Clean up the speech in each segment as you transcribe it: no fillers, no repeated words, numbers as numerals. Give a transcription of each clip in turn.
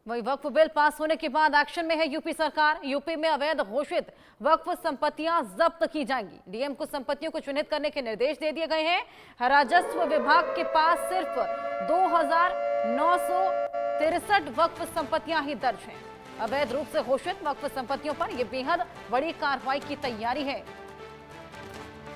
वही वक्फ bill pass होने के बाद एक्शन में है यूपी सरकार। यूपी में अवैध घोषित वक्फ संपत्तियां जब्त की जाएंगी। डीएम को संपत्तियों को चिन्हित करने के निर्देश दे दिए गए हैं। राजस्व विभाग के पास सिर्फ 2963 वक्फ संपत्तियां ही दर्ज हैं। अवैध रूप से घोषित वक्फ संपत्तियों पर यह बेहद बड़ी कार्रवाई की तैयारी है।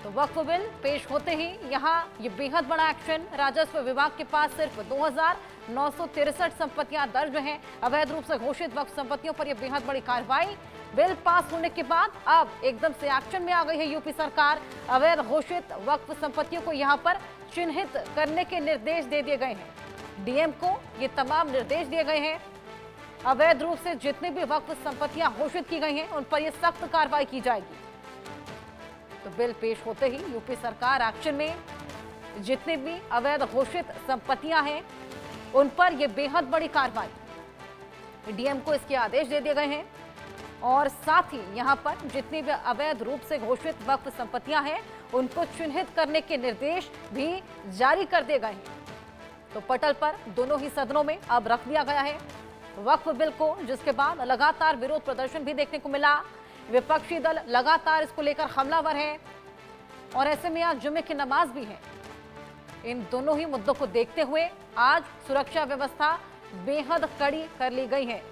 तो वक्फ बिल पेश होते ही यहां ये बेहद बड़ा एक्शन। राजस्व विभाग के पास सिर्फ 2963 संपत्तियां दर्ज हैं। अवैध रूप से घोषित वक्फ संपत्तियों पर यह बेहद बड़ी कार्रवाई। बिल पास होने के बाद अब एकदम से एक्शन में आ गई है यूपी सरकार। अवैध घोषित वक्फ संपत्तियों को यहां पर चिन्हित करने के निर्देश दे दिए गए हैं। डीएम को ये तमाम निर्देश दिए गए हैं। अवैध रूप से जितनी भी वक्फ संपत्तियां घोषित की गई हैं उन पर यह सख्त कार्रवाई की जाएगी। तो बिल पेश होते ही यूपी सरकार एक्शन में। जितने भी अवैध घोषित संपत्तियां हैं उन पर यह बेहद बड़ी कार्रवाई। डीएम को इसके आदेश दे दिए गए हैं और साथ ही यहां पर जितनी भी अवैध रूप से घोषित वक्फ संपत्तियां हैं उनको चिन्हित करने के निर्देश भी जारी कर दिए गए हैं। तो पटल पर दोनों ही सदनों में अब रख दिया गया है वक्फ बिल को, जिसके बाद लगातार विरोध प्रदर्शन भी देखने को मिला। विपक्षी दल लगातार इसको लेकर हमलावर है और ऐसे में आज जुम्मे की नमाज भी है। इन दोनों ही मुद्दों को देखते हुए आज सुरक्षा व्यवस्था बेहद कड़ी कर ली गई है।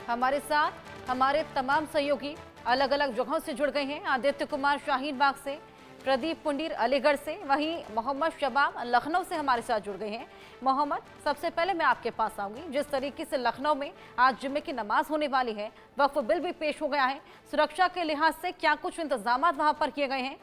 हमारे साथ हमारे तमाम सहयोगी अलग अलग जगहों से जुड़ गए हैं। आदित्य कुमार शाहीन बाग से, प्रदीप पुंडीर अलीगढ़ से, वहीं मोहम्मद शबाब लखनऊ से हमारे साथ जुड़ गए हैं। मोहम्मद, सबसे पहले मैं आपके पास आऊंगी। जिस तरीके से लखनऊ में आज जुम्मे की नमाज होने वाली है, वक्फ बिल भी पेश हो गया है, सुरक्षा के लिहाज से क्या कुछ इंतजाम वहां पर किए गए हैं?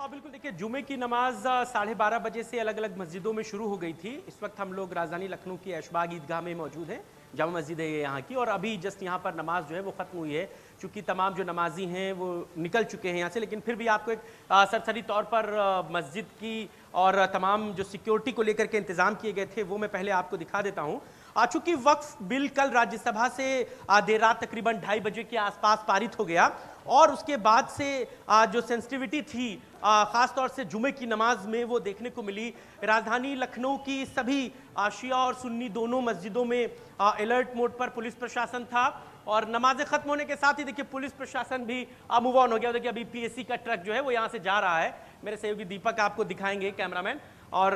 बिल्कुल, देखिए जुमे की नमाज 12:30 बजे से अलग अलग मस्जिदों में शुरू हो गई थी। इस वक्त हम लोग राजधानी लखनऊ की ऐशबाग ईदगाह में मौजूद हैं। जामा मस्जिद है ये यहाँ की, और अभी जस्ट यहाँ पर नमाज जो है वो ख़त्म हुई है। चूँकि तमाम जो नमाजी हैं वो निकल चुके हैं यहाँ से, लेकिन फिर भी आपको एक सरसरी तौर पर मस्जिद की और तमाम जो सिक्योरिटी को लेकर के इंतज़ाम किए गए थे वो मैं पहले आपको दिखा देता हूँ। चूँकि वक्फ बिल कल राज्यसभा से देर रात तकरीबन 2:30 बजे के आसपास पारित हो गया, और उसके बाद से जो सेंसिटिविटी थी ख़ास तौर से जुमे की नमाज में वो देखने को मिली। राजधानी लखनऊ की सभी शिया और सुन्नी दोनों मस्जिदों में अलर्ट मोड पर पुलिस प्रशासन था, और नमाजें खत्म होने के साथ ही देखिए पुलिस प्रशासन भी मूव ऑन हो गया। देखिए अभी पीएससी का ट्रक जो है वो यहाँ से जा रहा है। मेरे सहयोगी दीपक आपको दिखाएंगे, कैमरामैन, और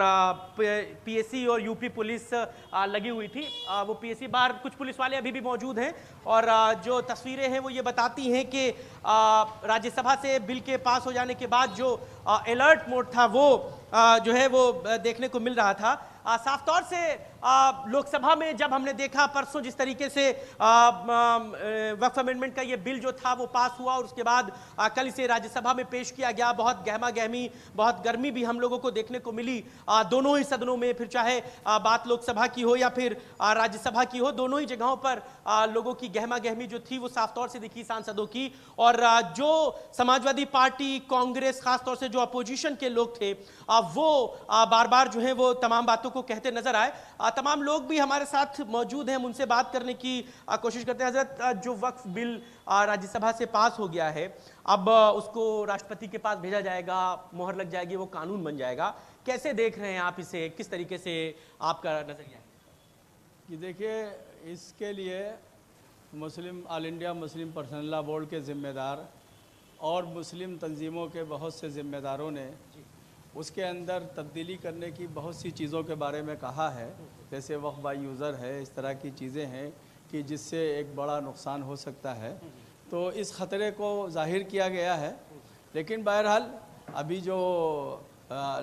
पीएससी और यूपी पुलिस लगी हुई थी। वो पीएससी बाहर कुछ पुलिस वाले अभी भी मौजूद हैं, और जो तस्वीरें हैं वो ये बताती हैं कि राज्यसभा से बिल के पास हो जाने के बाद जो अलर्ट मोड था वो जो है वो देखने को मिल रहा था। साफ तौर से लोकसभा में जब हमने देखा परसों जिस तरीके से वक्फ अमेंडमेंट का ये बिल जो था वो पास हुआ, और उसके बाद कल इसे राज्यसभा में पेश किया गया, बहुत गहमा गहमी, बहुत गर्मी भी हम लोगों को देखने को मिली दोनों ही सदनों में। फिर चाहे बात लोकसभा की हो या फिर राज्यसभा की हो, दोनों ही जगहों पर लोगों की गहमा गहमी जो थी वो साफ तौर से दिखी सांसदों की। और जो समाजवादी पार्टी, कांग्रेस, खासतौर से जो अपोजिशन के लोग थे वो बार बार जो है वो तमाम बातों को कहते नजर आए। तमाम लोग भी हमारे साथ मौजूद हैं, हम उनसे बात करने की कोशिश करते हैं। हजरत, जो वक्फ बिल राज्यसभा से पास हो गया है, अब उसको राष्ट्रपति के पास भेजा जाएगा, मोहर लग जाएगी, वो कानून बन जाएगा। कैसे देख रहे हैं आप इसे, किस तरीके से आपका नजरिया है? कि देखिए, इसके लिए Muslim all India Muslim personal law board के ज़िम्मेदार और मुस्लिम तंजीमों के बहुत से ज़िम्मेदारों ने उसके अंदर तब्दीली करने की बहुत सी चीज़ों के बारे में कहा है। जैसे वक्फ बाय यूज़र है, इस तरह की चीज़ें हैं कि जिससे एक बड़ा नुकसान हो सकता है, तो इस ख़तरे को जाहिर किया गया है। लेकिन बहरहाल अभी जो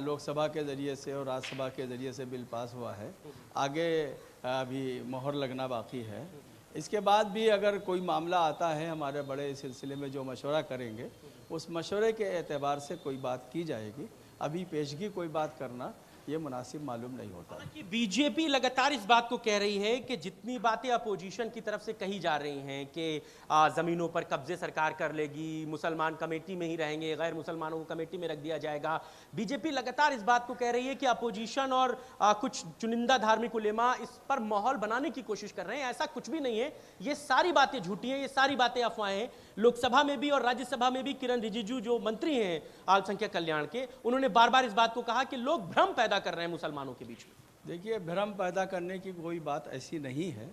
लोकसभा के ज़रिए से और राज्यसभा के ज़रिए से बिल पास हुआ है, आगे अभी मोहर लगना बाकी है। इसके बाद भी अगर कोई मामला आता है, हमारे बड़े इस सिलसिले में जो मशवरा करेंगे, उस मशवरे के एतबार से कोई बात की जाएगी। अभी पेशगी कोई बात करना ये मुनासिब मालूम नहीं होता। कि बीजेपी लगातार इस बात को कह रही है कि जितनी बातें अपोजिशन की तरफ से कही जा रही हैं कि ज़मीनों पर कब्जे सरकार कर लेगी, मुसलमान कमेटी में ही रहेंगे, गैर मुसलमानों को कमेटी में रख दिया जाएगा। बीजेपी लगातार इस बात को कह रही है कि अपोजिशन और कुछ चुनिंदा धार्मिक उलेमा इस पर माहौल बनाने की कोशिश कर रहे हैं। ऐसा कुछ भी नहीं है, ये सारी बातें झूठी हैं, ये सारी बातें अफवाहें हैं। लोकसभा में भी और राज्यसभा में भी किरण रिजिजू जो मंत्री हैं अल्पसंख्यक कल्याण के, उन्होंने बार बार इस बात को कहा कि लोग भ्रम पैदा कर रहे हैं मुसलमानों के बीच में। देखिए, भ्रम पैदा करने की कोई बात ऐसी नहीं है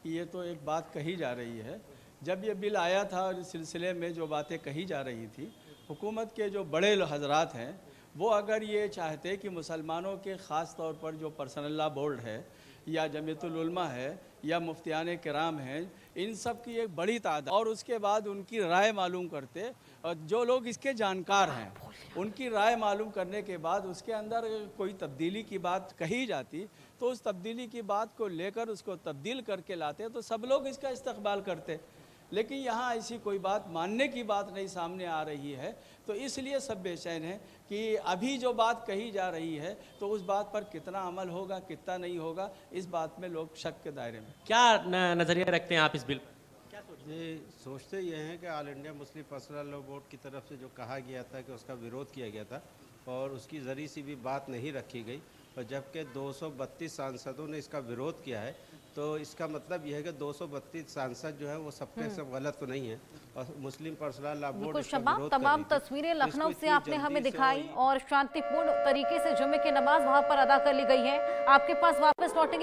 कि ये तो एक बात कही जा रही है। जब ये बिल आया था और इस सिलसिले में जो बातें कही जा रही थी, हुकूमत के जो बड़े हजरात हैं वो अगर ये चाहते कि मुसलमानों के ख़ास तौर पर जो पर्सनल लॉ बोर्ड है या जमीयतुल उलमा है या मुफ्तियान किराम हैं, इन सब की एक बड़ी तादाद और उसके बाद उनकी राय मालूम करते, और जो लोग इसके जानकार हैं उनकी राय मालूम करने के बाद उसके अंदर कोई तब्दीली की बात कही जाती तो उस तब्दीली की बात को लेकर उसको तब्दील करके लाते तो सब लोग इसका इस्तकबाल करते। लेकिन यहाँ ऐसी कोई बात मानने की बात नहीं सामने आ रही है, तो इसलिए सब बेचैन हैं कि अभी जो बात कही जा रही है तो उस बात पर कितना अमल होगा कितना नहीं होगा, इस बात में लोग शक के दायरे में। क्या नजरिया रखते हैं आप इस बिल पर? क्या ये सोचते ये हैं कि all India Muslim personal law board की तरफ से जो कहा गया था कि उसका विरोध किया गया था और उसकी ज़री सी भी बात नहीं रखी गई, और जबकि 232 सांसदों ने इसका विरोध किया है, तो इसका मतलब यह है कि 232 सांसद जो है वो सबके सब गलत तो नहीं है, और मुस्लिम पर्सनल लॉ बोर्ड इसका विरोध कर रही तमाम थी। तस्वीरें तो लखनऊ इसको से इतनी आपने हमें जल्दी से दिखाई और शांतिपूर्ण तरीके से जुम्मे की नमाज वहां पर अदा कर ली गई है। आपके पास वापस लौटेंगे।